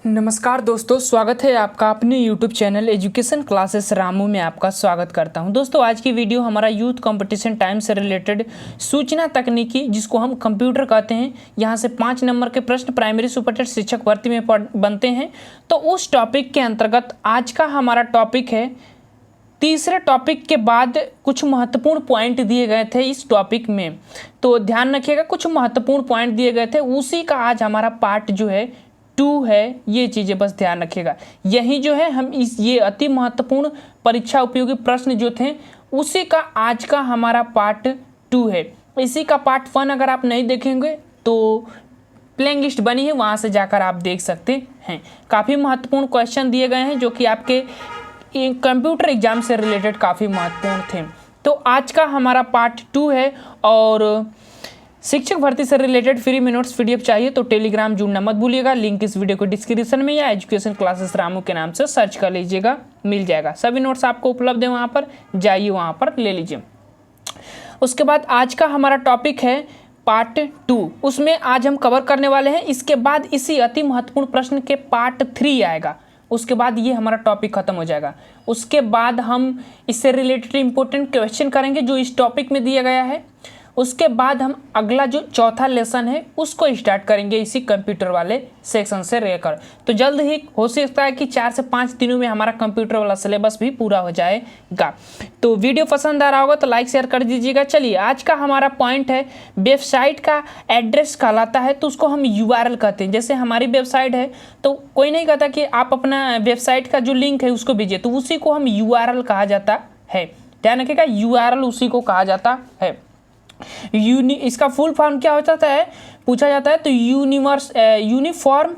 नमस्कार दोस्तों, स्वागत है आपका अपने YouTube channel education classes Ramu में। आपका स्वागत करता हूं। दोस्तों, आज की वीडियो हमारा यूथ कंपटीशन टाइम से रिलेटेड सूचना तकनीकी, जिसको हम कंप्यूटर कहते हैं, यहां से 5 नंबर के प्रश्न प्राइमरी सुपरटेट शिक्षक भर्ती में बनते हैं। तो उस टॉपिक के अंतर्गत आज का हमारा टॉपिक है, तीसरे टॉपिक के बाद कुछ महत्वपूर्ण पॉइंट दिए गए थे इस टॉपिक में, तो ध्यान रखिएगा। कुछ महत्वपूर्ण पॉइंट दिए गए थे, उसी का आज हमारा पार्ट जो है 2 है। ये चीज़ें बस ध्यान रखिएगा। यही जो है हम ये अति महत्वपूर्ण परीक्षा उपयोगी प्रश्न जो थे, उसी का आज का हमारा पार्ट 2 है। इसी का पार्ट 1 अगर आप नहीं देखेंगे तो प्लेइंग लिस्ट बनी है, वहाँ से जाकर आप देख सकते हैं। काफ़ी महत्वपूर्ण क्वेश्चन दिए गए हैं जो कि आपके कंप्यूटर एग्जाम से रिलेटेड काफ़ी महत्वपूर्ण थे। तो आज का हमारा पार्ट 2 है। और शिक्षक भर्ती से रिलेटेड फ्री में नोट्स PDF चाहिए तो टेलीग्राम जुड़ना मत भूलिएगा। लिंक इस वीडियो को डिस्क्रिप्शन में या एजुकेशन क्लासेस रामू के नाम से सर्च कर लीजिएगा, मिल जाएगा। सभी नोट्स आपको उपलब्ध है, वहाँ पर जाइए, वहाँ पर ले लीजिए। उसके बाद आज का हमारा टॉपिक है पार्ट 2, उसमें आज हम कवर करने वाले हैं। इसके बाद इसी अति महत्वपूर्ण प्रश्न के पार्ट 3 आएगा। उसके बाद ये हमारा टॉपिक खत्म हो जाएगा। उसके बाद हम इससे रिलेटेड इंपॉर्टेंट क्वेश्चन करेंगे जो इस टॉपिक में दिया गया है। उसके बाद हम अगला जो चौथा लेसन है उसको स्टार्ट करेंगे इसी कंप्यूटर वाले सेक्शन से रहकर। तो जल्द ही हो सकता है कि 4 से 5 दिनों में हमारा कंप्यूटर वाला सिलेबस भी पूरा हो जाएगा। तो वीडियो पसंद आ रहा होगा तो लाइक शेयर कर दीजिएगा। चलिए, आज का हमारा पॉइंट है, वेबसाइट का एड्रेस कहलाता है तो उसको हम URL कहते हैं। जैसे हमारी वेबसाइट है तो कोई नहीं कहता कि आप अपना वेबसाइट का जो लिंक है उसको भेजिए, तो उसी को हम URL कहा जाता है। ध्यान रखिएगा, URL उसी को कहा जाता है। इसका फुल फॉर्म क्या हो जाता है, पूछा जाता है तो यूनिफॉर्म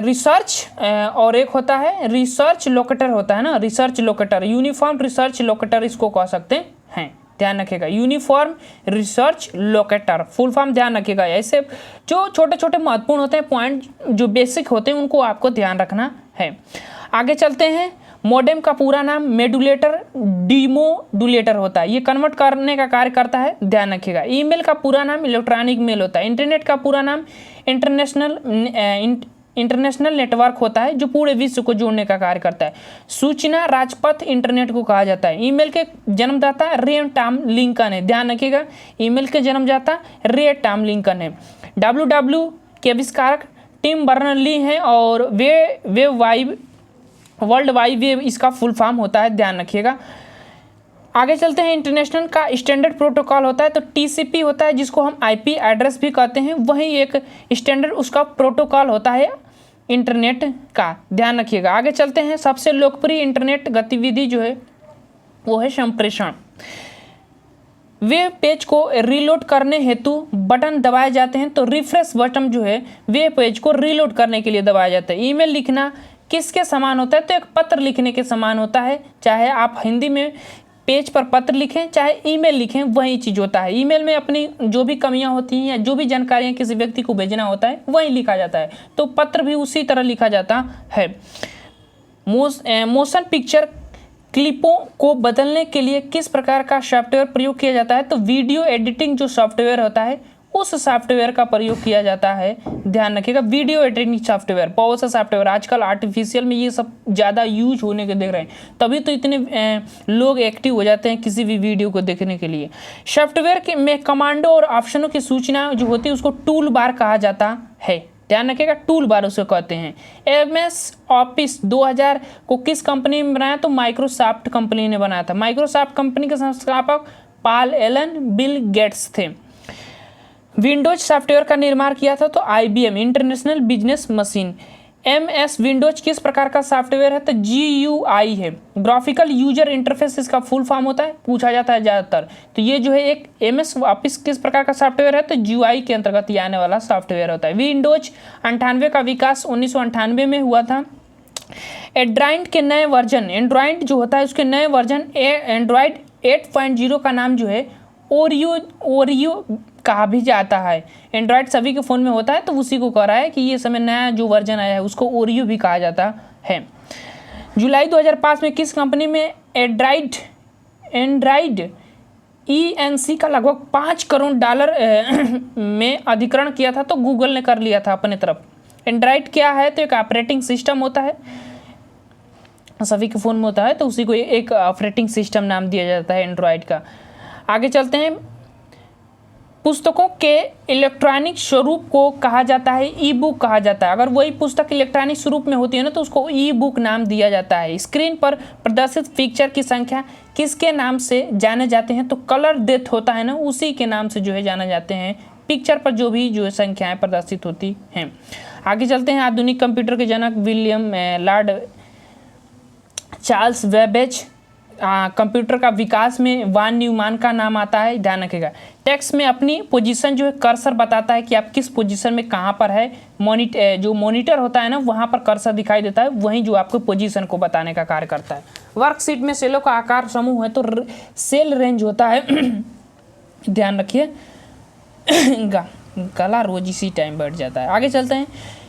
रिसर्च, और एक होता है रिसर्च लोकेटर होता है ना, research locator, uniform research locator इसको कह सकते हैं। ध्यान रखिएगा, uniform research locator full form ध्यान रखिएगा। ऐसे जो छोटे छोटे महत्वपूर्ण होते हैं पॉइंट, जो बेसिक होते हैं, उनको आपको ध्यान रखना है। आगे चलते हैं। मॉडेम का पूरा नाम मेडुलेटर डिमोडुलेटर होता है, ये कन्वर्ट करने का कार्य करता है। ध्यान रखिएगा। ईमेल का पूरा नाम इलेक्ट्रॉनिक मेल होता है। इंटरनेट का पूरा नाम इंटरनेशनल नेटवर्क होता है जो पूरे विश्व को जोड़ने का कार्य करता है। सूचना राजपथ इंटरनेट को कहा जाता है। ईमेल के जन्मदाता रे टॉम लिंकन है। ध्यान रखिएगा, ईमेल के जन्मदाता रे टॉम लिंकन है। WW के आविष्कारक टिम बर्नर्स-ली हैं और वे वर्ल्ड वाइड वेब इसका फुल फॉर्म होता है। ध्यान रखिएगा। आगे चलते हैं। इंटरनेशनल का स्टैंडर्ड प्रोटोकॉल होता है तो TCP होता है, जिसको हम IP एड्रेस भी कहते हैं। वही एक स्टैंडर्ड उसका प्रोटोकॉल होता है इंटरनेट का। ध्यान रखिएगा। आगे चलते हैं। सबसे लोकप्रिय इंटरनेट गतिविधि जो है वो है संप्रेषण। वेब पेज को रीलोड करने हेतु बटन दबाए जाते हैं तो रिफ्रेश बटन जो है वेब पेज को रीलोड करने के लिए दबाया जाता है। ईमेल लिखना किसके समान होता है, तो एक पत्र लिखने के समान होता है। चाहे आप हिंदी में पेज पर पत्र लिखें, चाहे ईमेल लिखें, वही चीज़ होता है। ईमेल में अपनी जो भी कमियां होती हैं या जो भी जानकारियां किसी व्यक्ति को भेजना होता है वही लिखा जाता है, तो पत्र भी उसी तरह लिखा जाता है। मोशन पिक्चर क्लिपों को बदलने के लिए किस प्रकार का सॉफ्टवेयर प्रयोग किया जाता है, तो वीडियो एडिटिंग जो सॉफ्टवेयर होता है उस सॉफ्टवेयर का प्रयोग किया जाता है। ध्यान रखिएगा, वीडियो एडिटिंग सॉफ्टवेयर, बहुत सा सॉफ्टवेयर आजकल आर्टिफिशियल में ये सब ज़्यादा यूज होने के देख रहे हैं, तभी तो इतने लोग एक्टिव हो जाते हैं किसी भी वीडियो को देखने के लिए। सॉफ्टवेयर के में कमांडो और ऑप्शनों की सूचना जो होती है उसको टूल बार कहा जाता है। ध्यान रखिएगा, टूल बार उसे कहते हैं। MS ऑफिस 2000 को किस कंपनी ने बनाया, तो माइक्रोसॉफ्ट कंपनी ने बनाया था। माइक्रोसॉफ्ट कंपनी के संस्थापक पॉल एलन बिल गेट्स थे। विंडोज सॉफ्टवेयर का निर्माण किया था तो IBM international business machine. MS Windows किस प्रकार का सॉफ्टवेयर है, तो GUI है, ग्राफिकल यूजर इंटरफेस इसका फुल फॉर्म होता है, पूछा जाता है ज़्यादातर। तो ये जो है एक MS ऑफिस किस प्रकार का सॉफ्टवेयर है, तो GUI के अंतर्गत आने वाला सॉफ्टवेयर होता है। विंडोज 98 का विकास 1998 में हुआ था। एंड्रॉइड के नए वर्जन, एंड्रॉइड जो होता है उसके नए वर्जन एंड्रॉइड 8.0 का नाम जो है ओरियो कहा भी जाता है। एंड्रॉयड सभी के फ़ोन में होता है तो उसी को कह रहा है कि ये समय नया जो वर्जन आया है उसको ओरियो भी कहा जाता है। जुलाई 2005 में किस कंपनी में एंड्रॉइड ENC का लगभग $5 करोड़ में अधिग्रहण किया था, तो गूगल ने कर लिया था अपने तरफ। एंड्रॉइड क्या है, तो एक ऑपरेटिंग सिस्टम होता है, सभी के फ़ोन में होता है, तो उसी को एक ऑपरेटिंग सिस्टम नाम दिया जाता है एंड्रॉइड का। आगे चलते हैं, पुस्तकों के इलेक्ट्रॉनिक स्वरूप को कहा जाता है ई बुक कहा जाता है। अगर वही पुस्तक इलेक्ट्रॉनिक स्वरूप में होती है ना तो उसको ई बुक नाम दिया जाता है। स्क्रीन पर प्रदर्शित पिक्चर की संख्या किसके नाम से जाने जाते हैं, तो कलर डेप्थ होता है ना, उसी के नाम से जो है जाने जाते हैं पिक्चर पर जो भी जो है संख्याएं प्रदर्शित होती हैं। आगे चलते हैं, आधुनिक कंप्यूटर के जनक विलियम लॉर्ड चार्ल्स वेबेज। कंप्यूटर का विकास में वान न्यूमान का नाम आता है, ध्यान रखिएगा। टेक्स्ट में अपनी पोजीशन जो है कर्सर बताता है कि आप किस पोजीशन में कहाँ पर है। जो मॉनिटर होता है ना वहाँ पर कर्सर दिखाई देता है, वहीं जो आपको पोजीशन को बताने का कार्य करता है। वर्कशीट में सेलों का आकार समूह है तो सेल रेंज होता है ध्यान रखिए गला रोज इसी टाइम बैठ जाता है। आगे चलते हैं,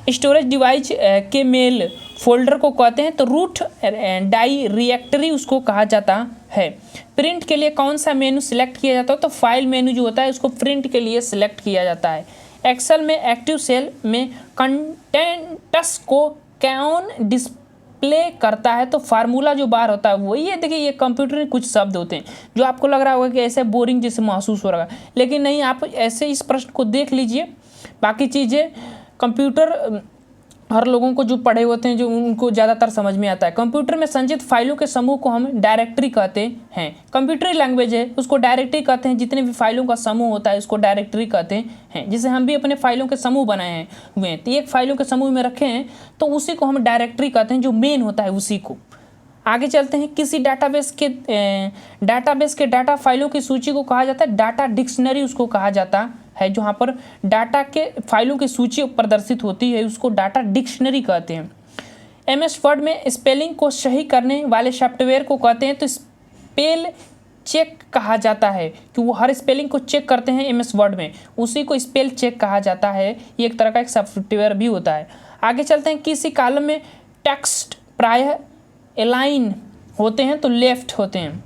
स्टोरेज डिवाइस के मेल फोल्डर को कहते हैं तो रूट डायरेक्टरी उसको कहा जाता है। प्रिंट के लिए कौन सा मेनू सिलेक्ट किया जाता है, तो फाइल मेनू जो होता है उसको प्रिंट के लिए सिलेक्ट किया जाता है। एक्सेल में एक्टिव सेल में कंटेंट्स को कौन डिस्प्ले करता है, तो फार्मूला जो बार होता है वो। ये देखिए, ये कंप्यूटर में कुछ शब्द होते हैं जो आपको लग रहा होगा कि ऐसे बोरिंग जैसे महसूस हो रहा है, लेकिन नहीं, आप ऐसे इस प्रश्न को देख लीजिए। बाकी चीज़ें कंप्यूटर हर लोगों को जो पढ़े होते हैं जो उनको ज़्यादातर समझ में आता है। कंप्यूटर में संचित फाइलों के समूह को हम डायरेक्टरी कहते हैं। कंप्यूटरी लैंग्वेज है उसको डायरेक्टरी कहते हैं, जितने भी फाइलों का समूह होता है उसको डायरेक्टरी कहते हैं। जैसे हम भी अपने फाइलों के समूह बनाए हुए हैं, तो एक फाइलों के समूह में रखे हैं तो उसी को हम डायरेक्टरी कहते हैं, जो मेन होता है उसी को। आगे चलते हैं, किसी डाटाबेस के डाटा फाइलों की सूची को कहा जाता है डाटा डिक्शनरी उसको कहा जाता है। जहाँ पर डाटा के फाइलों की सूची प्रदर्शित होती है उसको डाटा डिक्शनरी कहते हैं। एमएस वर्ड में स्पेलिंग को सही करने वाले सॉफ्टवेयर को कहते हैं तो स्पेल चेक कहा जाता है, कि वो हर स्पेलिंग को चेक करते हैं एमएस वर्ड में, उसी को स्पेल चेक कहा जाता है। ये एक तरह का एक सॉफ्टवेयर भी होता है। आगे चलते हैं, किसी कॉलम में टेक्स्ट प्रायः अलाइन होते हैं तो लेफ्ट होते हैं।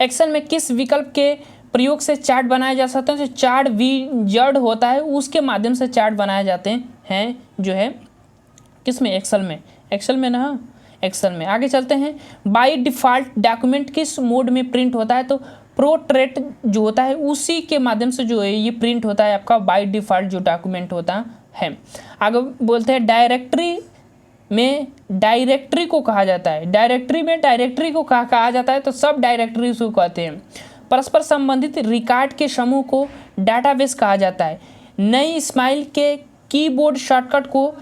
एक्सेल में किस विकल्प के प्रयोग से चार्ट बनाए जा सकते हैं, जो चार्ट विजार्ड होता है उसके माध्यम से चार्ट बनाए जाते हैं, जो है किस में, एक्सेल में ना, एक्सेल में। आगे चलते हैं, बाय डिफ़ॉल्ट डॉक्यूमेंट किस मोड में प्रिंट होता है, तो प्रोट्रेट जो होता है उसी के माध्यम से जो है ये प्रिंट होता है आपका बाय डिफ़ॉल्ट जो डॉक्यूमेंट होता है। आगे बोलते हैं, डायरेक्टरी में डायरेक्टरी को कहा जाता है, डायरेक्टरी में डायरेक्टरी को कहा जाता है तो सब डायरेक्टरी उसको कहते हैं। परस्पर संबंधित रिकॉर्ड के समूह को डाटाबेस कहा जाता है। नई स्माइल के कीबोर्ड शॉर्टकट को,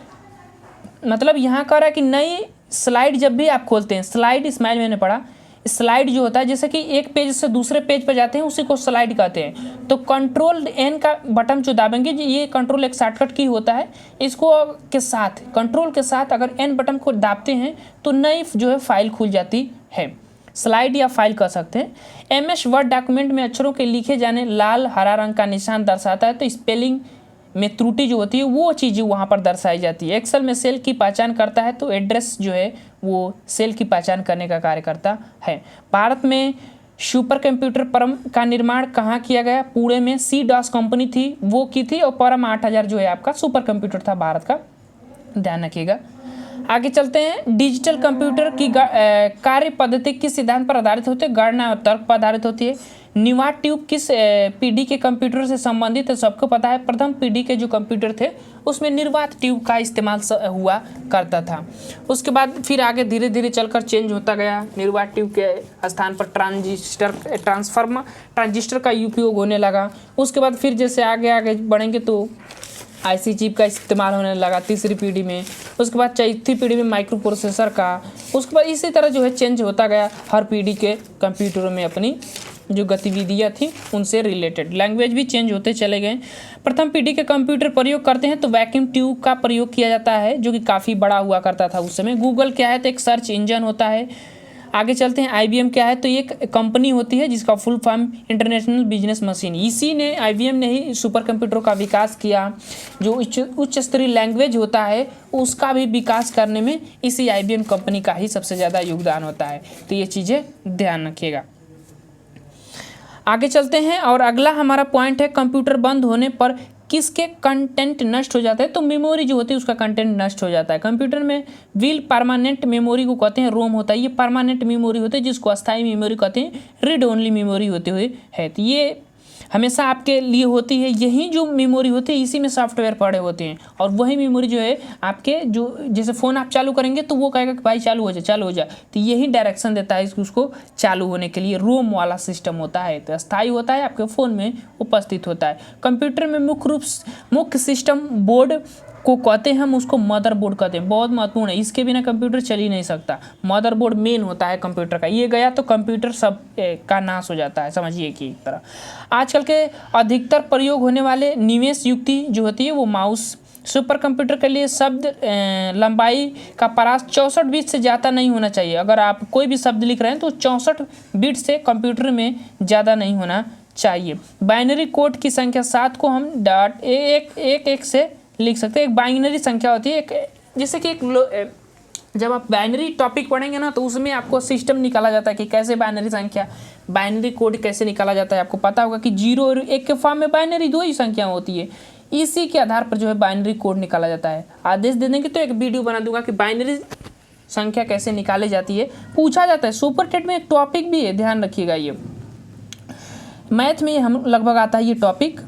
मतलब यहाँ कह रहा है कि नई स्लाइड जब भी आप खोलते हैं, स्लाइड स्माइल मैंने पढ़ा, स्लाइड जो होता है जैसे कि एक पेज से दूसरे पेज पर जाते हैं उसी को स्लाइड कहते हैं। तो कंट्रोल एन का बटन जो दाबेंगे, ये कंट्रोल एक शॉर्टकट की होता है, इसको के साथ कंट्रोल के साथ अगर एन बटन को दाबते हैं तो नई जो है फाइल खुल जाती है, स्लाइड या फाइल कह सकते हैं। एमएस वर्ड डॉक्यूमेंट में अक्षरों के लिखे जाने लाल हरा रंग का निशान दर्शाता है, तो स्पेलिंग में त्रुटि जो होती है वो चीज़ें वहाँ पर दर्शाई जाती है। एक्सेल में सेल की पहचान करता है तो एड्रेस जो है वो सेल की पहचान करने का कार्य करता है। भारत में सुपर कंप्यूटर परम का निर्माण कहाँ किया गया, पुणे में सी-डॉस कंपनी थी वो की थी, और परम 8000 जो है आपका सुपर कंप्यूटर था भारत का, ध्यान रखिएगा। आगे चलते हैं, डिजिटल कंप्यूटर की कार्य पद्धति किस सिद्धांत पर आधारित होती है, गणना और तर्क पर आधारित होती है। निवाट ट्यूब किस पीढ़ी के कंप्यूटर से संबंधित है, सबको पता है, प्रथम पीढ़ी के जो कंप्यूटर थे उसमें निर्वात ट्यूब का इस्तेमाल हुआ करता था। उसके बाद फिर आगे धीरे धीरे चलकर चेंज होता गया, निर्वात ट्यूब के स्थान पर ट्रांजिस्टर का उपयोग होने लगा। उसके बाद फिर जैसे आगे आगे बढ़ेंगे तो आईसी चिप का इस्तेमाल होने लगा तीसरी पीढ़ी में, उसके बाद चौथी पीढ़ी में माइक्रो प्रोसेसर का, उसके बाद इसी तरह जो है चेंज होता गया हर पीढ़ी के कंप्यूटरों में अपनी जो गतिविधियाँ थी उनसे रिलेटेड, लैंग्वेज भी चेंज होते चले गए। प्रथम पीढ़ी के कंप्यूटर प्रयोग करते हैं तो वैक्यूम ट्यूब का प्रयोग किया जाता है जो कि काफ़ी बड़ा हुआ करता था उस समय। गूगल क्या है तो एक सर्च इंजन होता है। आगे चलते हैं, IBM क्या है तो ये एक कंपनी होती है जिसका full form international business machine. इसी ने IBM ने ही सुपर कंप्यूटर का विकास किया, जो उच्च स्तरीय लैंग्वेज होता है उसका भी विकास करने में इसी IBM कंपनी का ही सबसे ज़्यादा योगदान होता है। तो ये चीज़ें ध्यान रखिएगा। आगे चलते हैं और अगला हमारा पॉइंट है, कंप्यूटर बंद होने पर किसके कंटेंट नष्ट हो जाता है, तो मेमोरी जो होती है उसका कंटेंट नष्ट हो जाता है। कंप्यूटर में व्हील परमानेंट मेमोरी को कहते हैं, रोम होता है, ये परमानेंट मेमोरी होती है जिसको अस्थायी मेमोरी कहते हैं, रीड ओनली मेमोरी होते हुए है। तो ये हमेशा आपके लिए होती है, यही जो मेमोरी होती है इसी में सॉफ्टवेयर पड़े होते हैं, और वही मेमोरी जो है आपके जो जैसे फ़ोन आप चालू करेंगे तो वो कहेगा कि भाई चालू हो जाए, तो यही डायरेक्शन देता है उसको चालू होने के लिए। रोम वाला सिस्टम होता है, तो अस्थायी होता है, आपके फ़ोन में उपस्थित होता है। कंप्यूटर में मुख्य सिस्टम बोर्ड को कहते हैं हम, उसको मदरबोर्ड कहते हैं, बहुत महत्वपूर्ण है, इसके बिना कंप्यूटर चल ही नहीं सकता। मदरबोर्ड मेन होता है कंप्यूटर का, ये गया तो कंप्यूटर सब का नाश हो जाता है, समझिए कि एक तरह। आजकल के अधिकतर प्रयोग होने वाले निवेश युक्ति जो होती है वो माउस। सुपर कंप्यूटर के लिए शब्द लंबाई का परास 64 बीट से ज़्यादा नहीं होना चाहिए। अगर आप कोई भी शब्द लिख रहे हैं तो 64 बीट से कंप्यूटर में ज़्यादा नहीं होना चाहिए। बाइनरी कोड की संख्या 7 को हम .111 से लिख सकते हैं। एक बाइनरी संख्या होती है, एक जैसे कि जब आप बाइनरी टॉपिक पढ़ेंगे ना तो उसमें आपको सिस्टम निकाला जाता है कि कैसे बाइनरी संख्या, बाइनरी कोड कैसे निकाला जाता है। आपको पता होगा कि 0 और 1 के फॉर्म में बाइनरी 2 ही संख्या होती है, इसी के आधार पर जो है बाइनरी कोड निकाला जाता है। आदेश दे देंगे तो एक वीडियो बना दूंगा कि बाइनरी संख्या कैसे निकाली जाती है, पूछा जाता है। सुपर टेट में एक टॉपिक भी है, ध्यान रखिएगा, ये मैथ में हम लगभग आता है ये टॉपिक।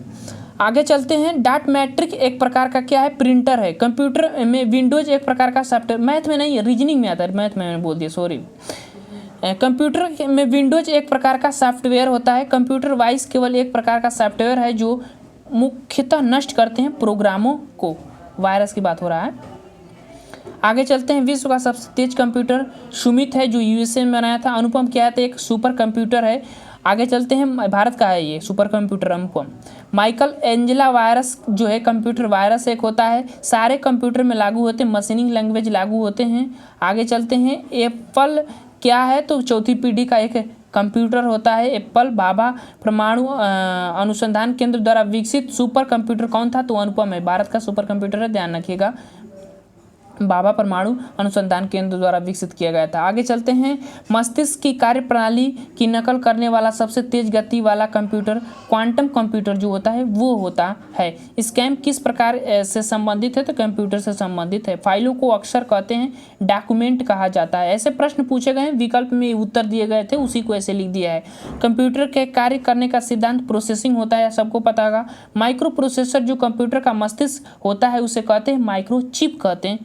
आगे चलते हैं। डाट मैट्रिक एक प्रकार का क्या है, प्रिंटर है। कंप्यूटर में विंडोज एक प्रकार का सॉफ्टवेयर, मैथ में नहीं रीजनिंग में आता है, मैथ में मैंने बोल दिया, सॉरी। कंप्यूटर में विंडोज एक प्रकार का सॉफ्टवेयर होता है। कंप्यूटर वाइस केवल एक प्रकार का सॉफ्टवेयर है जो मुख्यतः नष्ट करते हैं प्रोग्रामों को। वायरस की बात हो रहा है। आगे चलते हैं। विश्व का सबसे तेज कंप्यूटर सुमित है जो यूएसए में बनाया था। अनुपम क्या है, तो एक सुपर कंप्यूटर है। आगे चलते हैं। भारत का है ये सुपर कंप्यूटर अनुपम। माइकल एंजेला वायरस जो है कंप्यूटर वायरस एक होता है, सारे कंप्यूटर में लागू होते हैं, मशीनिंग लैंग्वेज लागू होते हैं। आगे चलते हैं। एप्पल क्या है, तो चौथी पीढ़ी का एक कंप्यूटर होता है एप्पल। बाबा परमाणु अनुसंधान केंद्र द्वारा विकसित सुपर कंप्यूटर कौन था, तो अनुपम है, भारत का सुपर कंप्यूटर है, ध्यान रखिएगा। बाबा परमाणु अनुसंधान केंद्र द्वारा विकसित किया गया था। आगे चलते हैं। मस्तिष्क की कार्यप्रणाली की नकल करने वाला सबसे तेज गति वाला कंप्यूटर क्वांटम कंप्यूटर जो होता है वो होता है। स्कैम किस प्रकार से संबंधित है, तो कंप्यूटर से संबंधित है। फाइलों को अक्सर कहते हैं डॉक्यूमेंट कहा जाता है। ऐसे प्रश्न पूछे गए हैं, विकल्प में उत्तर दिए गए थे, उसी को ऐसे लिख दिया है। कंप्यूटर के कार्य करने का सिद्धांत प्रोसेसिंग होता है, सबको पता होगा। माइक्रो प्रोसेसर जो कंप्यूटर का मस्तिष्क होता है उसे कहते हैं माइक्रो चिप कहते हैं।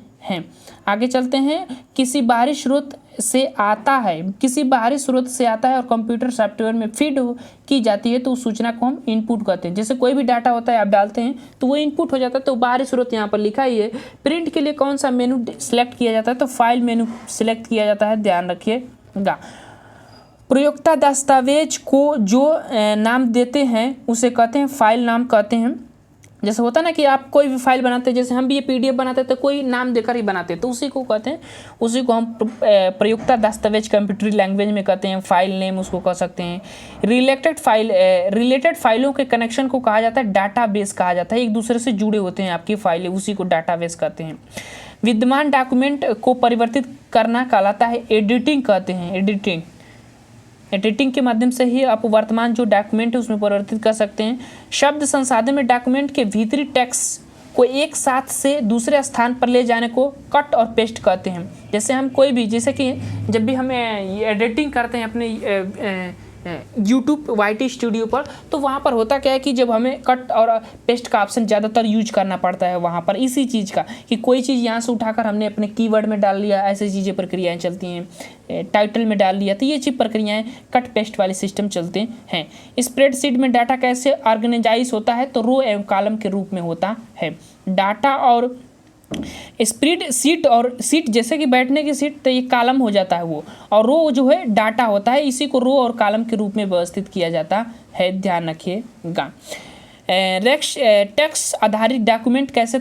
आगे चलते हैं। किसी बाहरी स्रोत से आता है, किसी बाहरी स्रोत से आता है और कंप्यूटर सॉफ्टवेयर में फीड की जाती है तो उस सूचना को हम इनपुट कहते हैं। जैसे कोई भी डाटा होता है आप डालते हैं तो वो इनपुट हो जाता है, तो बाहरी स्रोत यहाँ पर लिखा ही है। प्रिंट के लिए कौन सा मेनू सिलेक्ट किया जाता है, तो फाइल मेनू सिलेक्ट किया जाता है, ध्यान रखिएगा। प्रयोक्ता दस्तावेज को जो नाम देते हैं उसे कहते हैं फाइल नाम कहते हैं। जैसे होता है ना कि आप कोई भी फाइल बनाते हैं, जैसे हम भी ये पीडीएफ बनाते हैं तो कोई नाम देकर ही बनाते हैं, तो उसी को कहते हैं, उसी को हम प्रयुक्ता दस्तावेज कंप्यूटरी लैंग्वेज में कहते हैं, फाइल नेम उसको कह सकते हैं। रिलेटेड फाइलों के कनेक्शन को कहा जाता है डाटाबेस कहा जाता है, एक दूसरे से जुड़े होते हैं आपकी फाइलें, उसी को डाटाबेस कहते हैं। विद्यमान डॉक्यूमेंट को परिवर्तित करना कहलाता है एडिटिंग कहते हैं। एडिटिंग के माध्यम से ही आप वर्तमान जो डॉक्यूमेंट है उसमें परिवर्तित कर सकते हैं। शब्द संसाधन में डॉक्यूमेंट के भीतरी टेक्स्ट को एक साथ से दूसरे स्थान पर ले जाने को कट और पेस्ट कहते हैं। जैसे हम कोई भी, जैसे कि जब भी हम एडिटिंग करते हैं अपने यूट्यूब YT स्टूडियो पर, तो वहाँ पर होता क्या है कि जब हमें कट और पेस्ट का ऑप्शन ज़्यादातर यूज करना पड़ता है वहाँ पर, इसी चीज़ का कि कोई चीज़ यहाँ से उठाकर हमने अपने कीवर्ड में डाल लिया, ऐसी चीज़ें प्रक्रियाएं चलती हैं, टाइटल में डाल लिया, तो ये चीज़ प्रक्रियाएं कट पेस्ट वाले सिस्टम चलते हैं। स्प्रेडशीट में डाटा कैसे ऑर्गेनाइज होता है, तो रो एवं कॉलम के रूप में होता है। डाटा और स्प्रेड सीट और सीट जैसे कि बैठने की सीट, तो ये कॉलम हो जाता है वो, और रो जो है डाटा होता है, इसी को रो और कॉलम के रूप में व्यवस्थित किया जाता है, ध्यान रखिएगा। टेक्स्ट आधारित डॉक्यूमेंट कैसे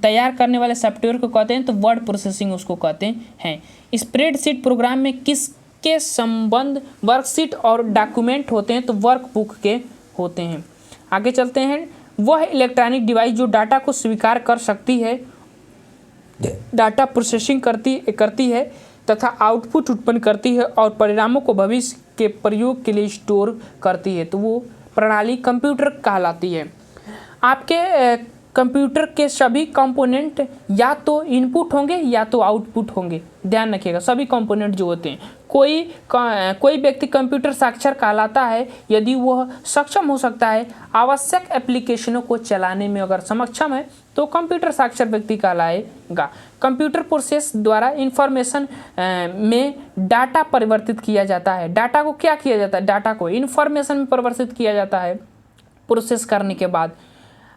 तैयार करने वाले सॉफ्टवेयर को कहते हैं, तो वर्ड प्रोसेसिंग उसको कहते हैं। स्प्रेडशीट प्रोग्राम में किसके संबंध वर्कशीट और डॉक्यूमेंट होते हैं, तो वर्कबुक के होते हैं। आगे चलते हैं। वह इलेक्ट्रॉनिक डिवाइस जो डाटा को स्वीकार कर सकती है, डाटा प्रोसेसिंग करती है तथा आउटपुट उत्पन्न करती है और परिणामों को भविष्य के प्रयोग के लिए स्टोर करती है, तो वो प्रणाली कंप्यूटर कहलाती है। आपके कंप्यूटर के सभी कंपोनेंट या तो इनपुट होंगे या तो आउटपुट होंगे। ध्यान रखिएगा, सभी कंपोनेंट जो होते हैं, कोई व्यक्ति कंप्यूटर साक्षर कहलाता है यदि वह सक्षम हो सकता है आवश्यक एप्लीकेशनों को चलाने में। अगर सक्षम है तो कंप्यूटर साक्षर व्यक्ति कहलाएगा। कंप्यूटर प्रोसेस द्वारा इंफॉर्मेशन में डाटा परिवर्तित किया जाता है। डाटा को क्या किया जाता है? डाटा को इंफॉर्मेशन में परिवर्तित किया जाता है प्रोसेस करने के बाद।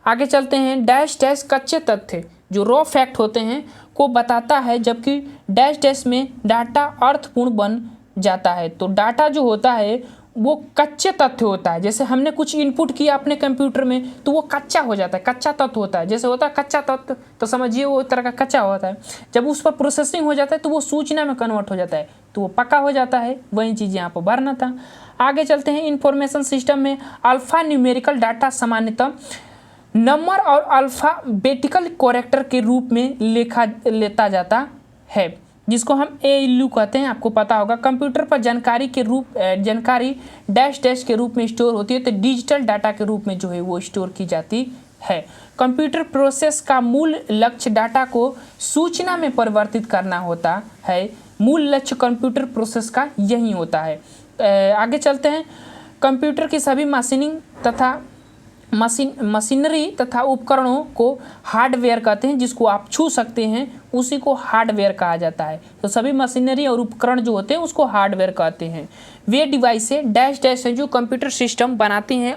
आगे चलते हैं। डैश डैश कच्चे तथ्य जो रॉ फैक्ट होते हैं को बताता है, जबकि डैश डैश में डाटा अर्थपूर्ण बन जाता है। तो डाटा जो होता है वो कच्चे तथ्य होता है। जैसे हमने कुछ इनपुट किया अपने कंप्यूटर में तो वो कच्चा हो जाता है, कच्चा तत्व होता है। जैसे होता है कच्चा तत्व, तो समझिए वो एक तरह का कच्चा होता है। जब उस पर प्रोसेसिंग हो जाता है तो वो सूचना में कन्वर्ट हो जाता है, तो वो पक्का हो जाता है। वही चीज़ यहाँ पर भरना था। आगे चलते हैं। इंफॉर्मेशन सिस्टम में अल्फा न्यूमेरिकल डाटा सामान्यतः नंबर और अल्फ़ाबेटिकल कैरेक्टर के रूप में लेता जाता है, जिसको हम ALU कहते हैं। आपको पता होगा कंप्यूटर पर जानकारी डैश डैश के रूप में स्टोर होती है, तो डिजिटल डाटा के रूप में जो है वो स्टोर की जाती है। कंप्यूटर प्रोसेस का मूल लक्ष्य डाटा को सूचना में परिवर्तित करना होता है। मूल लक्ष्य कंप्यूटर प्रोसेस का यही होता है। आगे चलते हैं। कंप्यूटर की सभी मशीनरी तथा उपकरणों को हार्डवेयर कहते हैं। जिसको आप छू सकते हैं उसी को हार्डवेयर कहा जाता है। तो सभी मशीनरी और उपकरण जो होते हैं उसको हार्डवेयर कहते हैं। वे डिवाइसें डैश डैश हैं जो कंप्यूटर सिस्टम बनाती हैं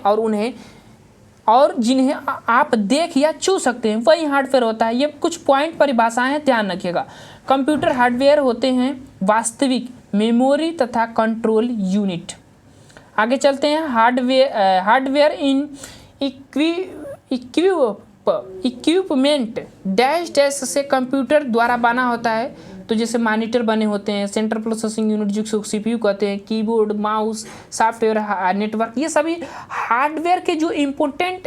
और जिन्हें आप देख या छू सकते हैं, वही हार्डवेयर होता है। ये कुछ पॉइंट परिभाषाएं हैं, ध्यान रखिएगा। कंप्यूटर हार्डवेयर होते हैं वास्तविक मेमोरी तथा कंट्रोल यूनिट। आगे चलते हैं। हार्डवेयर इन इक्विपमेंट डैश डैश से कंप्यूटर द्वारा बना होता है। तो जैसे मॉनिटर बने होते हैं, सेंट्रल प्रोसेसिंग यूनिट जिसको CPU कहते हैं, कीबोर्ड, माउस, सॉफ्टवेयर, नेटवर्क, ये सभी हार्डवेयर के जो इम्पोर्टेंट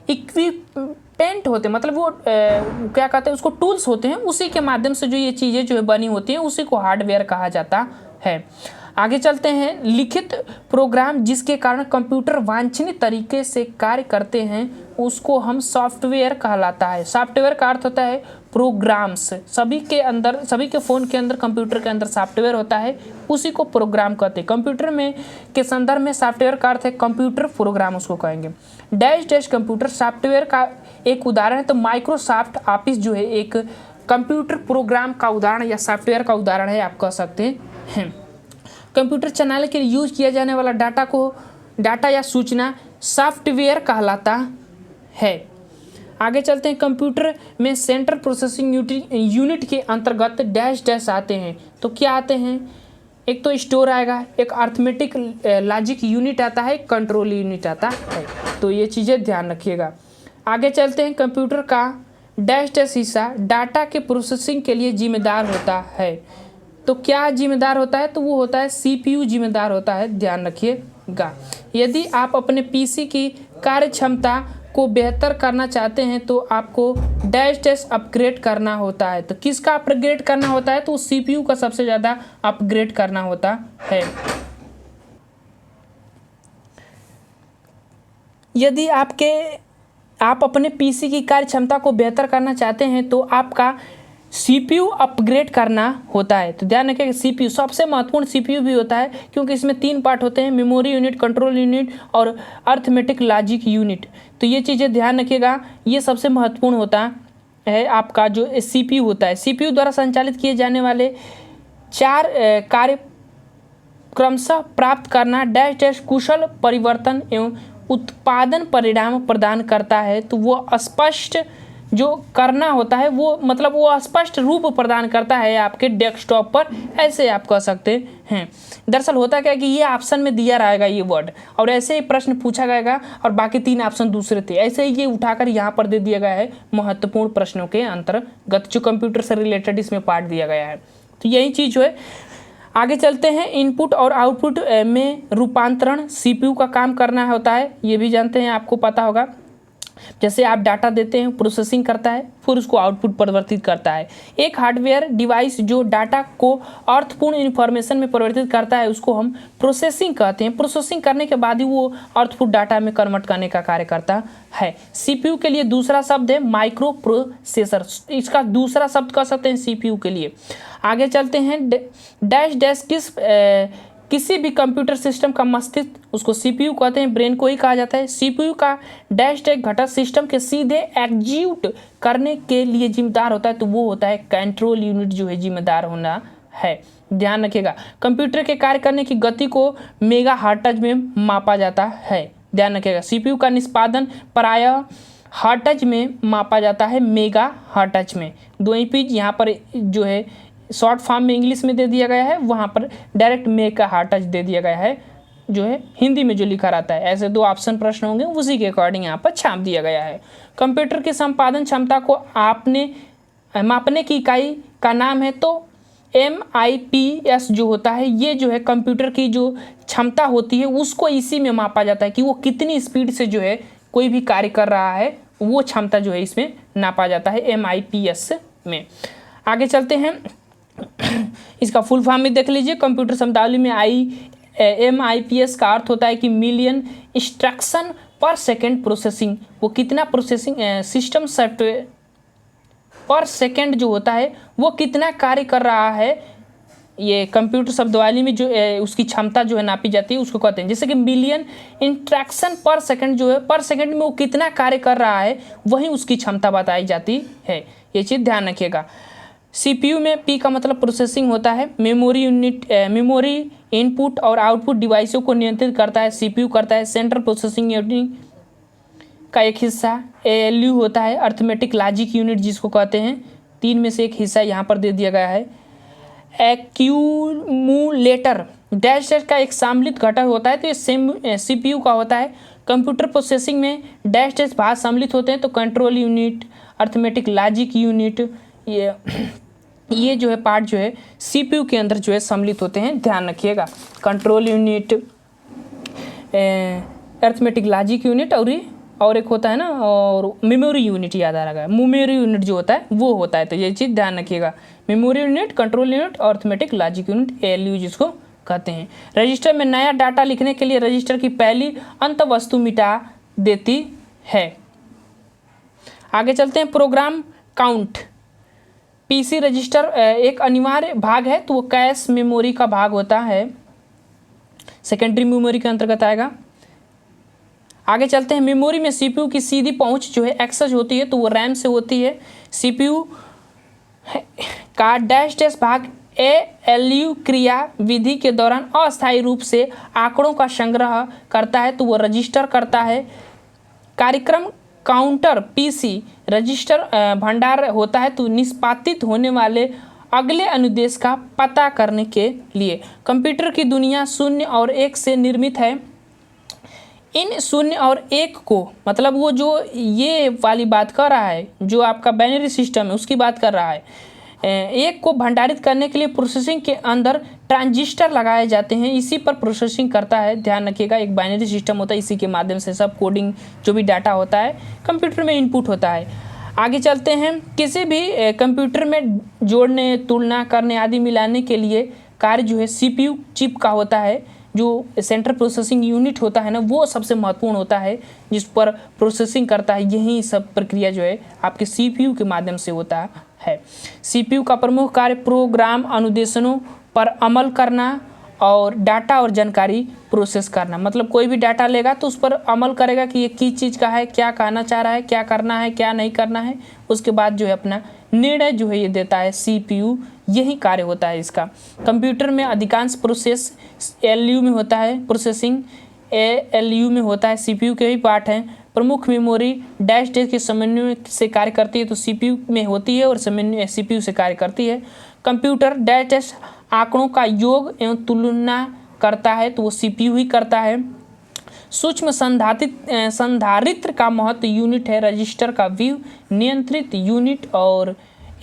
इक्विपमेंट होते हैं, मतलब वो क्या कहते हैं उसको, टूल्स होते हैं। उसी के माध्यम से जो ये चीज़ें जो है बनी होती हैं उसी को हार्डवेयर कहा जाता है। आगे चलते हैं। लिखित प्रोग्राम जिसके कारण कंप्यूटर वांछनीय तरीके से कार्य करते हैं उसको हम सॉफ्टवेयर कहलाता है। सॉफ्टवेयर का अर्थ होता है प्रोग्राम्स। सभी के फ़ोन के अंदर, कंप्यूटर के अंदर सॉफ्टवेयर होता है, उसी को प्रोग्राम कहते हैं। कंप्यूटर में के संदर्भ में सॉफ्टवेयर का अर्थ है कंप्यूटर प्रोग्राम, उसको कहेंगे। डैश डैश कंप्यूटर सॉफ्टवेयर का एक उदाहरण है। तो माइक्रोसॉफ्ट ऑफिस जो है एक कंप्यूटर प्रोग्राम का उदाहरण या सॉफ्टवेयर का उदाहरण है, आप कह सकते हैं। कंप्यूटर चलाने के लिए यूज किया जाने वाला डाटा या सूचना सॉफ्टवेयर कहलाता है। आगे चलते हैं। कंप्यूटर में सेंट्रल प्रोसेसिंग यूनिट के अंतर्गत डैश डैश आते हैं। तो क्या आते हैं? एक तो स्टोर आएगा, एक अर्थमेटिक लॉजिक यूनिट आता है, कंट्रोल यूनिट आता है। तो ये चीज़ें ध्यान रखिएगा। आगे चलते हैं। कंप्यूटर का डैश डैश हिस्सा डाटा के प्रोसेसिंग के लिए जिम्मेदार होता है। तो क्या जिम्मेदार होता है? तो वो होता है CPU जिम्मेदार होता है, ध्यान रखिएगा। यदि आप अपने PC की कार्य क्षमता को बेहतर करना चाहते हैं तो आपको डैश डैश अपग्रेड करना होता है। तो किसका अपग्रेड करना होता है? तो CPU का सबसे ज़्यादा अपग्रेड करना होता है। यदि आप अपने PC की कार्य क्षमता को बेहतर करना चाहते हैं तो आपका CPU अपग्रेड करना होता है। तो ध्यान रखिएगा, CPU सबसे महत्वपूर्ण CPU भी होता है क्योंकि इसमें 3 पार्ट होते हैं, मेमोरी यूनिट, कंट्रोल यूनिट और अर्थमेटिक लॉजिक यूनिट। तो ये चीज़ें ध्यान रखिएगा, ये सबसे महत्वपूर्ण होता है आपका जो CPU होता है। CPU द्वारा संचालित किए जाने वाले 4 कार्य क्रमशः प्राप्त करना डैश डैश कुशल परिवर्तन एवं उत्पादन परिणाम प्रदान करता है। तो वो स्पष्ट जो करना होता है वो मतलब वो स्पष्ट रूप प्रदान करता है आपके डेस्कटॉप पर, ऐसे आप कह सकते हैं। दरअसल होता क्या है कि ये ऑप्शन में दिया रहेगा ये वर्ड और ऐसे ही प्रश्न पूछा जाएगा और बाकी 3 ऑप्शन दूसरे थे, ऐसे ही ये उठाकर यहाँ पर दे दिया गया है महत्वपूर्ण प्रश्नों के अंतर्गत जो कंप्यूटर से रिलेटेड इसमें पार्ट दिया गया है। तो यही चीज़ जो है। आगे चलते हैं। इनपुट और आउटपुट में रूपांतरण CPU का काम करना होता है, ये भी जानते हैं, आपको पता होगा। जैसे आप डाटा देते हैं, प्रोसेसिंग करता है, फिर उसको आउटपुट परिवर्तित करता है। एक हार्डवेयर डिवाइस जो डाटा को अर्थपूर्ण इन्फॉर्मेशन में परिवर्तित करता है उसको हम प्रोसेसिंग कहते हैं। प्रोसेसिंग करने के बाद ही वो अर्थपूर्ण डाटा में कन्वर्ट करने का कार्य करता है। सीपीयू के लिए दूसरा शब्द है माइक्रो प्रोसेसर, इसका दूसरा शब्द कह सकते हैं सीपीयू के लिए। आगे चलते हैं। डैश डैश किसी भी कंप्यूटर सिस्टम का मस्तिष्क, उसको सीपीयू कहते हैं, ब्रेन को ही कहा जाता है। सीपीयू का डैश एक घटक सिस्टम के सीधे एग्जीक्यूट करने के लिए जिम्मेदार होता है, तो वो होता है कंट्रोल यूनिट जो है जिम्मेदार होना है। ध्यान रखिएगा, कंप्यूटर के कार्य करने की गति को मेगा हर्ट्ज में मापा जाता है। ध्यान रखिएगा, सीपीयू का निष्पादन प्रायः हर्ट्ज में मापा जाता है, मेगा हर्ट्ज में। दो ही पीज यहाँ पर जो है शॉर्ट फॉर्म में इंग्लिश में दे दिया गया है, वहाँ पर डायरेक्ट मेगा हर्ट्ज दे दिया गया है जो है हिंदी में जो लिखा रहता है। ऐसे दो ऑप्शन प्रश्न होंगे, उसी के अकॉर्डिंग यहाँ पर छाप दिया गया है। कंप्यूटर की संपादन क्षमता को मापने की इकाई का नाम है तो MIPS जो होता है, ये जो है कंप्यूटर की जो क्षमता होती है उसको इसी में मापा जाता है कि वो कितनी स्पीड से जो है कोई भी कार्य कर रहा है, वो क्षमता जो है इसमें नापा जाता है MIPS में। आगे चलते हैं, इसका फुल फॉर्म में देख लीजिए। कंप्यूटर शब्दावली में MIPS का अर्थ होता है कि मिलियन इंस्ट्रक्शन पर सेकेंड प्रोसेसिंग। वो कितना प्रोसेसिंग सिस्टम सॉफ्टवेयर पर सेकेंड जो होता है वो कितना कार्य कर रहा है, ये कंप्यूटर शब्दावली में जो उसकी क्षमता जो है नापी जाती है उसको कहते हैं। जैसे कि मिलियन इंस्ट्रक्शन पर सेकंड जो है, पर सेकंड में वो कितना कार्य कर रहा है वही उसकी क्षमता बताई जाती है। ये चीज़ ध्यान रखिएगा। सीपीयू में पी का मतलब प्रोसेसिंग होता है। मेमोरी यूनिट मेमोरी इनपुट और आउटपुट डिवाइसों को नियंत्रित करता है, सीपीयू करता है। सेंट्रल प्रोसेसिंग यूनिट का एक हिस्सा ALU होता है, अर्थमेटिक लॉजिक यूनिट जिसको कहते हैं। 3 में से एक हिस्सा यहाँ पर दे दिया गया है। एक्यूमुलेटर डैश डैश का एक सम्मिलित घटक होता है, तो ये सीपीयू का होता है। कंप्यूटर प्रोसेसिंग में डैश डैश भाग सम्मिलित होते हैं, तो control unit, arithmetic logic unit, ये जो है पार्ट जो है सीपीयू के अंदर जो है सम्मिलित होते हैं। ध्यान रखिएगा, control unit, arithmetic logic unit और एक होता है ना, और मेमोरी यूनिट याद आ रहा है। मेमोरी यूनिट जो होता है वो होता है, तो ये चीज़ ध्यान रखिएगा। मेमोरी यूनिट, कंट्रोल यूनिट और अर्थमेटिक लॉजिक यूनिट ALU जिसको कहते हैं। रजिस्टर में नया डाटा लिखने के लिए रजिस्टर की पहली अंत वस्तु मिटा देती है। आगे चलते हैं। प्रोग्राम काउंट PC रजिस्टर एक अनिवार्य भाग है, तो वो कैश मेमोरी का भाग होता है, सेकेंडरी मेमोरी के अंतर्गत आएगा। आगे चलते हैं। मेमोरी में सीपीयू की सीधी पहुंच जो है एक्सेस होती है, तो वो रैम से होती है। सीपीयू का डैश डैश भाग ALU क्रिया विधि के दौरान अस्थायी रूप से आंकड़ों का संग्रह करता है, तो वो रजिस्टर करता है। कार्यक्रम काउंटर PC रजिस्टर भंडार होता है, तो निष्पादित होने वाले अगले अनुदेश का पता करने के लिए। कंप्यूटर की दुनिया 0 और 1 से निर्मित है। इन 0 और 1 को मतलब वो जो ये वाली बात कर रहा है, जो आपका बाइनरी सिस्टम है उसकी बात कर रहा है। 1 को भंडारित करने के लिए प्रोसेसिंग के अंदर ट्रांजिस्टर लगाए जाते हैं, इसी पर प्रोसेसिंग करता है। ध्यान रखिएगा, एक बाइनरी सिस्टम होता है, इसी के माध्यम से सब कोडिंग जो भी डाटा होता है कंप्यूटर में इनपुट होता है। आगे चलते हैं। किसी भी कंप्यूटर में जोड़ने, तुलना करने आदि मिलाने के लिए कार्य जो है सीपीयू चिप का होता है। जो सेंट्रल प्रोसेसिंग यूनिट होता है ना, वो सबसे महत्वपूर्ण होता है जिस पर प्रोसेसिंग करता है। यही सब प्रक्रिया जो है आपके सीपीयू के माध्यम से होता है। सीपीयू का प्रमुख कार्य प्रोग्राम अनुदेशों पर अमल करना और डाटा और जानकारी प्रोसेस करना। मतलब कोई भी डाटा लेगा तो उस पर अमल करेगा कि ये किस चीज़ का है, क्या कहना चाह रहा है, क्या करना है, क्या नहीं करना है। उसके बाद जो है अपना निर्णय जो है ये देता है सीपीयू। यही कार्य होता है इसका। कंप्यूटर में अधिकांश प्रोसेस ALU में होता है, प्रोसेसिंग ALU में होता है, सीपीयू के ही पार्ट हैं। प्रमुख मेमोरी डैश डैश के समन्वय से कार्य करती है, तो सीपीयू में होती है और समन्वय सीपीयू से कार्य करती है। कंप्यूटर डैश डैश आंकड़ों का योग एवं तुलना करता है, तो वो सीपीयू ही करता है। सूक्ष्म संधारित्र का महत्व यूनिट है। रजिस्टर का व्यू नियंत्रित यूनिट और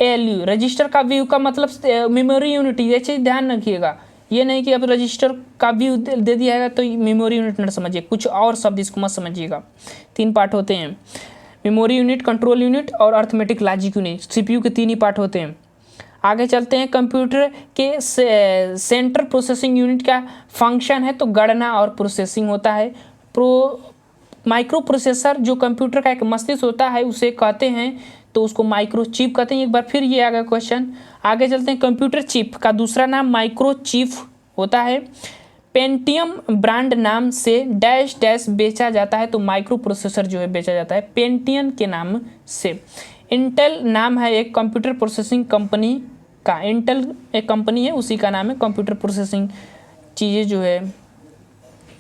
ALU। रजिस्टर का व्यू का मतलब मेमोरी यूनिट, ये चीज़ ध्यान रखिएगा। ये नहीं कि अब रजिस्टर का व्यू दे दिया है तो मेमोरी यूनिट न समझिए, कुछ और शब्द इसको मत समझिएगा। 3 पार्ट होते हैं। मेमोरी यूनिट, कंट्रोल यूनिट और अर्थमेटिक लॉजिक यूनिट, सीपीयू के 3 ही पार्ट होते हैं। आगे चलते हैं, कंप्यूटर के सेंट्रल प्रोसेसिंग यूनिट का फंक्शन है तो गणना और प्रोसेसिंग होता है। माइक्रो प्रोसेसर जो कंप्यूटर का एक मस्तिष्क होता है उसे कहते हैं तो उसको माइक्रो चिप कहते हैं। एक बार फिर ये आ गया क्वेश्चन। आगे चलते हैं, कंप्यूटर चिप का दूसरा नाम माइक्रो चिप होता है। पेंटियम ब्रांड नाम से डैश डैश बेचा जाता है तो माइक्रो प्रोसेसर जो है बेचा जाता है पेंटियम के नाम से। इंटेल नाम है एक कंप्यूटर प्रोसेसिंग कंपनी का, इंटेल एक कंपनी है उसी का नाम है, कंप्यूटर प्रोसेसिंग चीज़ें जो है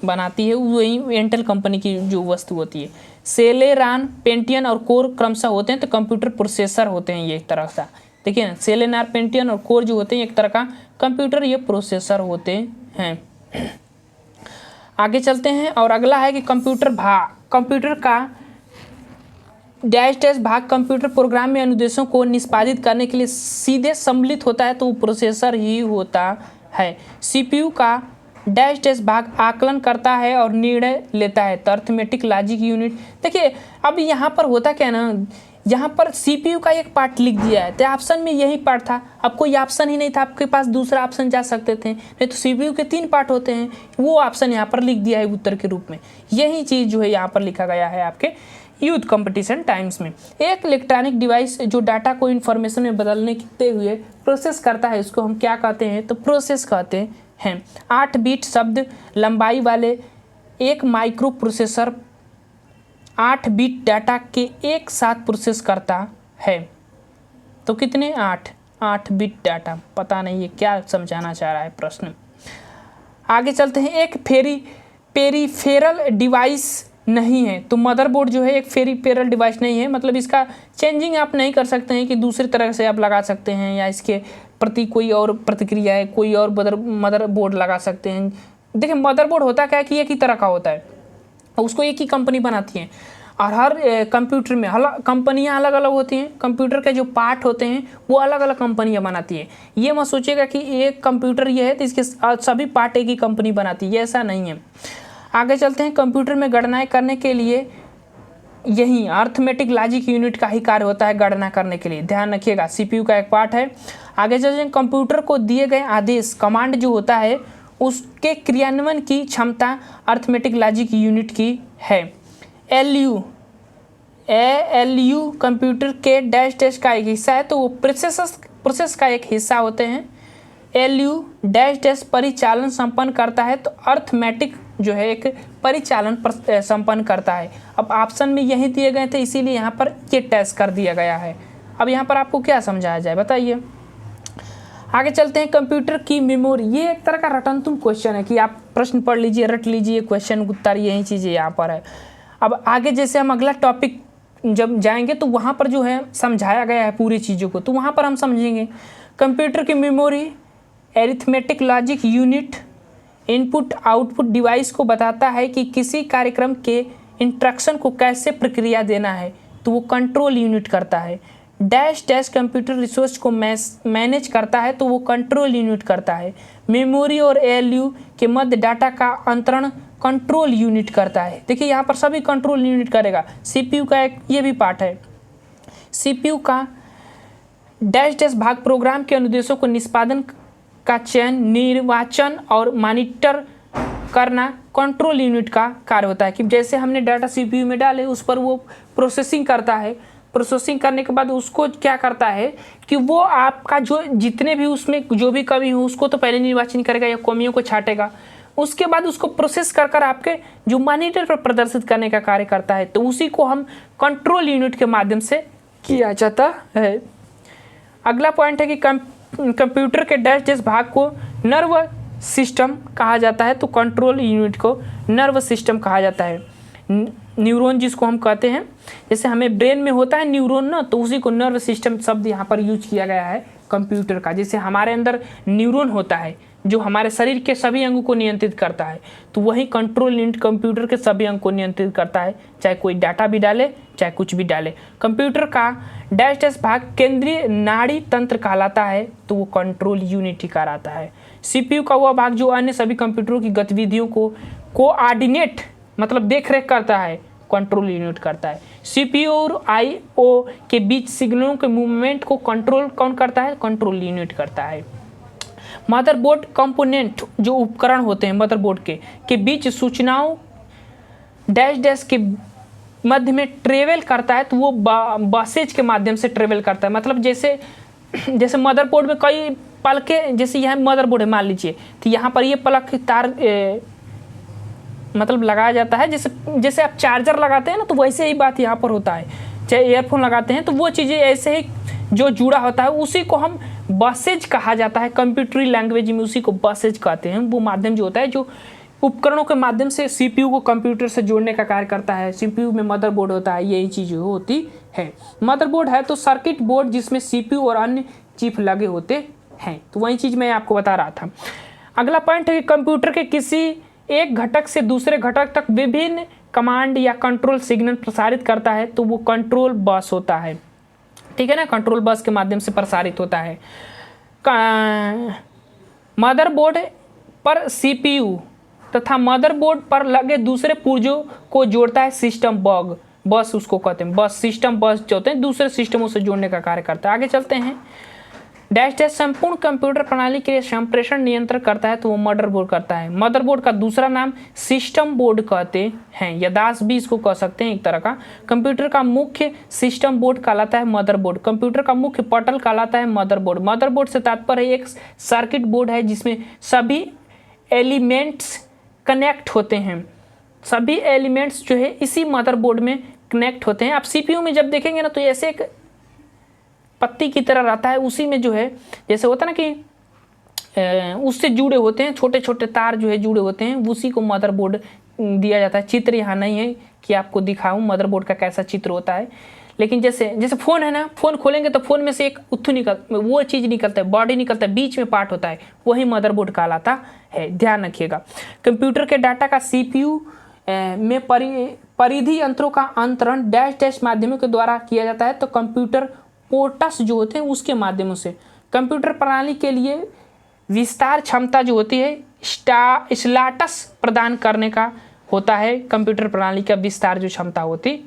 बनाती है वही इंटेल कंपनी की जो वस्तु होती है। सेलेरान, पेंटियन और कोर क्रमशः होते हैं तो कंप्यूटर प्रोसेसर होते हैं ये एक तरह का। देखिए ना, सेलेनार, पेंटियन और कोर जो होते हैं एक तरह का कंप्यूटर ये प्रोसेसर होते हैं। आगे चलते हैं और अगला है कि कंप्यूटर का डैश डैश भाग कंप्यूटर प्रोग्राम में अनुदेशों को निष्पादित करने के लिए सीधे सम्मिलित होता है तो वो प्रोसेसर ही होता है। सीपीयू का डैश डैश भाग आकलन करता है और निर्णय लेता है तो अर्थमेटिक लॉजिक यूनिट। देखिए अब यहाँ पर होता क्या ना, यहाँ पर सीपीयू का एक पार्ट लिख दिया है तो ऑप्शन में यही पार्ट था, अब कोई ऑप्शन ही नहीं था, आपके पास दूसरा ऑप्शन जा सकते थे, नहीं तो सीपीयू के 3 पार्ट होते हैं, वो ऑप्शन यहाँ पर लिख दिया है उत्तर के रूप में। यही चीज़ जो है यहाँ पर लिखा गया है आपके यूथ कंपटीशन टाइम्स में। एक इलेक्ट्रॉनिक डिवाइस जो डाटा को इन्फॉर्मेशन में बदलने के हुए प्रोसेस करता है उसको हम क्या कहते हैं तो प्रोसेस कहते हैं। 8 बीट शब्द लंबाई वाले एक माइक्रो प्रोसेसर 8 बीट डाटा के एक साथ प्रोसेस करता है तो कितने 8 बीट डाटा, पता नहीं ये क्या समझाना चाह रहा है प्रश्न। आगे चलते हैं, एक पेरीफेरल डिवाइस नहीं है तो मदरबोर्ड जो है एक पेरीफेरल डिवाइस नहीं है, मतलब इसका चेंजिंग आप नहीं कर सकते हैं कि दूसरी तरह से आप लगा सकते हैं या इसके प्रति कोई और प्रतिक्रिया है, कोई और मदरबोर्ड लगा सकते हैं। देखिए मदरबोर्ड होता क्या है कि एक ही तरह का होता है, उसको एक ही कंपनी बनाती है और हर कंप्यूटर में कंपनियां अलग अलग होती हैं, कंप्यूटर के जो पार्ट होते हैं वो अलग अलग कंपनियां बनाती है। ये मत सोचिएगा कि एक कंप्यूटर ये है तो इसके सभी पार्ट एक ही कंपनी बनाती है, ऐसा नहीं है। आगे चलते हैं, कंप्यूटर में गणनाएं करने के लिए यही अर्थमेटिक लॉजिक यूनिट का ही कार्य होता है गणना करने के लिए, ध्यान रखिएगा, सीपीयू का एक पार्ट है। आगे चलते हैं, कंप्यूटर को दिए गए आदेश कमांड जो होता है उसके क्रियान्वयन की क्षमता अर्थमेटिक लॉजिक यूनिट की है। एलयू कंप्यूटर के डैश डैश का एक हिस्सा है तो वो प्रोसेस का एक हिस्सा होते हैं। एलयू डैश डैश परिचालन संपन्न करता है तो अर्थमेटिक जो है एक परिचालन संपन्न करता है। अब ऑप्शन में यही दिए गए थे इसीलिए यहाँ पर ये टेस्ट कर दिया गया है। अब यहाँ पर आपको क्या समझाया जाए बताइए। आगे चलते हैं, कंप्यूटर की मेमोरी, ये एक तरह का रटन तुम क्वेश्चन है कि आप प्रश्न पढ़ लीजिए, रट लीजिए, क्वेश्चन उत्तर यही चीज़ें यहाँ पर है। अब आगे जैसे हम अगला टॉपिक जब जाएंगे तो वहाँ पर जो है समझाया गया है पूरी चीज़ों को, तो वहाँ पर हम समझेंगे कंप्यूटर की memory arithmetic logic unit input output device को बताता है कि किसी कार्यक्रम के इंस्ट्रक्शन को कैसे प्रक्रिया देना है तो वो कंट्रोल यूनिट करता है। डैश डैश कंप्यूटर रिसोर्स को मैनेज करता है तो वो कंट्रोल यूनिट करता है। मेमोरी और एलयू के मध्य डाटा का अंतरण कंट्रोल यूनिट करता है। देखिए यहाँ पर सभी कंट्रोल यूनिट करेगा। सीपीयू का एक ये भी पार्ट है। सीपीयू का डैश डैश भाग प्रोग्राम के अनुदेशों को निष्पादन का चयन, निर्वाचन और मॉनिटर करना कंट्रोल यूनिट का कार्य होता है कि जैसे हमने डाटा सीपीयू में डाले उस पर वो प्रोसेसिंग करता है। प्रोसेसिंग करने के बाद उसको क्या करता है कि वो आपका जो जितने भी उसमें जो भी कमी हो उसको तो पहले निर्वाचन करेगा या कमियों को छाटेगा, उसके बाद उसको प्रोसेस कर कर आपके जो मॉनिटर पर प्रदर्शित करने का कार्य करता है, तो उसी को हम कंट्रोल यूनिट के माध्यम से किया जाता है। अगला पॉइंट है कि कंप्यूटर के डैश डैश भाग को नर्व सिस्टम कहा जाता है तो कंट्रोल यूनिट को नर्व सिस्टम कहा जाता है। न्यूरॉन जिसको हम कहते हैं, जैसे हमें ब्रेन में होता है न्यूरॉन ना, तो उसी को नर्व सिस्टम शब्द यहाँ पर यूज किया गया है कंप्यूटर का। जैसे हमारे अंदर न्यूरॉन होता है जो हमारे शरीर के सभी अंगों को नियंत्रित करता है, तो वही कंट्रोल यूनिट कंप्यूटर के सभी अंग को नियंत्रित करता है, चाहे कोई डाटा भी डाले चाहे कुछ भी डाले। कंप्यूटर का डैश डैश भाग केंद्रीय नाड़ी तंत्र कहलाता है तो वो कंट्रोल यूनिट ही कहलाता है। सीपीयू का वह भाग जो अन्य सभी कंप्यूटरों की गतिविधियों को कोऑर्डिनेट मतलब देख रेख करता है कंट्रोल यूनिट करता है। सीपीयू और आईओ के बीच सिग्नलों के मूवमेंट को कंट्रोल कौन करता है? कंट्रोल यूनिट करता है। मदरबोर्ड कंपोनेंट जो उपकरण होते हैं मदरबोर्ड के बीच सूचनाओं डैश डैश के मध्य में ट्रेवल करता है, तो वो बसेज के माध्यम से ट्रेवल करता है। मतलब जैसे मदरबोर्ड में कई पलके, जैसे यह मदरबोर्ड है मान लीजिए, तो यहाँ पर ये पलक तार मतलब लगाया जाता है। जैसे आप चार्जर लगाते हैं ना, तो वैसे ही बात यहाँ पर होता है। चाहे ईयरफोन लगाते हैं तो वो चीज़ें ऐसे ही जो जुड़ा होता है उसी को हम बसेज कहा जाता है। कंप्यूटरी लैंग्वेज में उसी को बसेज कहते हैं। वो माध्यम जो होता है जो उपकरणों के माध्यम से सीपीयू को कंप्यूटर से जोड़ने का कार्य करता है। सीपीयू में मदरबोर्ड होता है, यही चीज़ होती है। मदरबोर्ड है तो सर्किट बोर्ड जिसमें सीपीयू और अन्य चिप लगे होते हैं। तो वही चीज़ मैं आपको बता रहा था। अगला पॉइंट है कि कंप्यूटर के किसी एक घटक से दूसरे घटक तक विभिन्न कमांड या कंट्रोल सिग्नल प्रसारित करता है, तो वो कंट्रोल बस होता है। ठीक है ना, कंट्रोल बस के माध्यम से प्रसारित होता है। मदरबोर्ड पर सीपीयू तथा मदरबोर्ड पर लगे दूसरे पुर्जों को जोड़ता है सिस्टम बस उसको कहते हैं। बस सिस्टम बस जो होते हैं दूसरे सिस्टमों से जोड़ने का कार्य करता है। आगे चलते हैं। डैश डैश संपूर्ण कंप्यूटर प्रणाली के लिए संप्रेषण नियंत्रण करता है, तो वो मदरबोर्ड करता है। मदरबोर्ड का दूसरा नाम सिस्टम बोर्ड कहते हैं या दास भी इसको कह सकते हैं एक तरह का। कंप्यूटर का मुख्य सिस्टम बोर्ड कहलाता है मदरबोर्ड। कंप्यूटर का मुख्य पटल कहलाता है मदरबोर्ड। मदरबोर्ड से तात्पर्य एक सर्किट बोर्ड है जिसमें सभी एलिमेंट्स कनेक्ट होते हैं। सभी एलिमेंट्स जो है इसी मदरबोर्ड में कनेक्ट होते हैं। आप सीपीयू में जब देखेंगे ना तो ऐसे एक पत्ती की तरह रहता है, उसी में जो है जैसे होता है ना कि उससे जुड़े होते हैं छोटे छोटे तार जो है जुड़े होते हैं, उसी को मदरबोर्ड दिया जाता है। चित्र यहाँ नहीं है कि आपको दिखाऊं मदरबोर्ड का कैसा चित्र होता है, लेकिन जैसे फ़ोन है ना, फ़ोन खोलेंगे तो फ़ोन में से एक वो चीज़ निकलता है, बॉडी निकलता है, बीच में पार्ट होता है, वही मदरबोर्ड कहलाता है। ध्यान रखिएगा। कंप्यूटर के डाटा का सीपीयू में परिधि यंत्रों का अंतरण डैश डैश माध्यमों के द्वारा किया जाता है, तो कंप्यूटर पोर्ट्स जो होते हैं उसके माध्यमों से। कंप्यूटर प्रणाली के लिए विस्तार क्षमता जो होती है स्लॉट्स प्रदान करने का होता है। कंप्यूटर प्रणाली का विस्तार जो क्षमता होती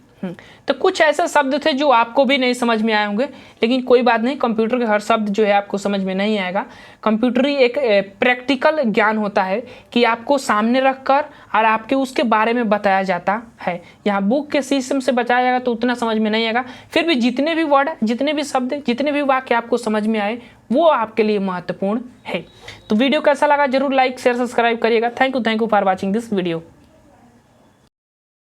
तो कुछ ऐसे शब्द थे जो आपको भी नहीं समझ में आए होंगे, लेकिन कोई बात नहीं, कंप्यूटर के हर शब्द जो है आपको समझ में नहीं आएगा। कंप्यूटर ही एक प्रैक्टिकल ज्ञान होता है कि आपको सामने रखकर और आपके उसके बारे में बताया जाता है। यहाँ बुक के सिस्टम से बताया जाएगा तो उतना समझ में नहीं आएगा। फिर भी जितने भी वर्ड, जितने भी शब्द, जितने भी वाक्य आपको समझ में आए वो आपके लिए महत्वपूर्ण है। तो वीडियो कैसा लगा जरूर लाइक शेयर सब्सक्राइब करिएगा। Thank you for watching this video.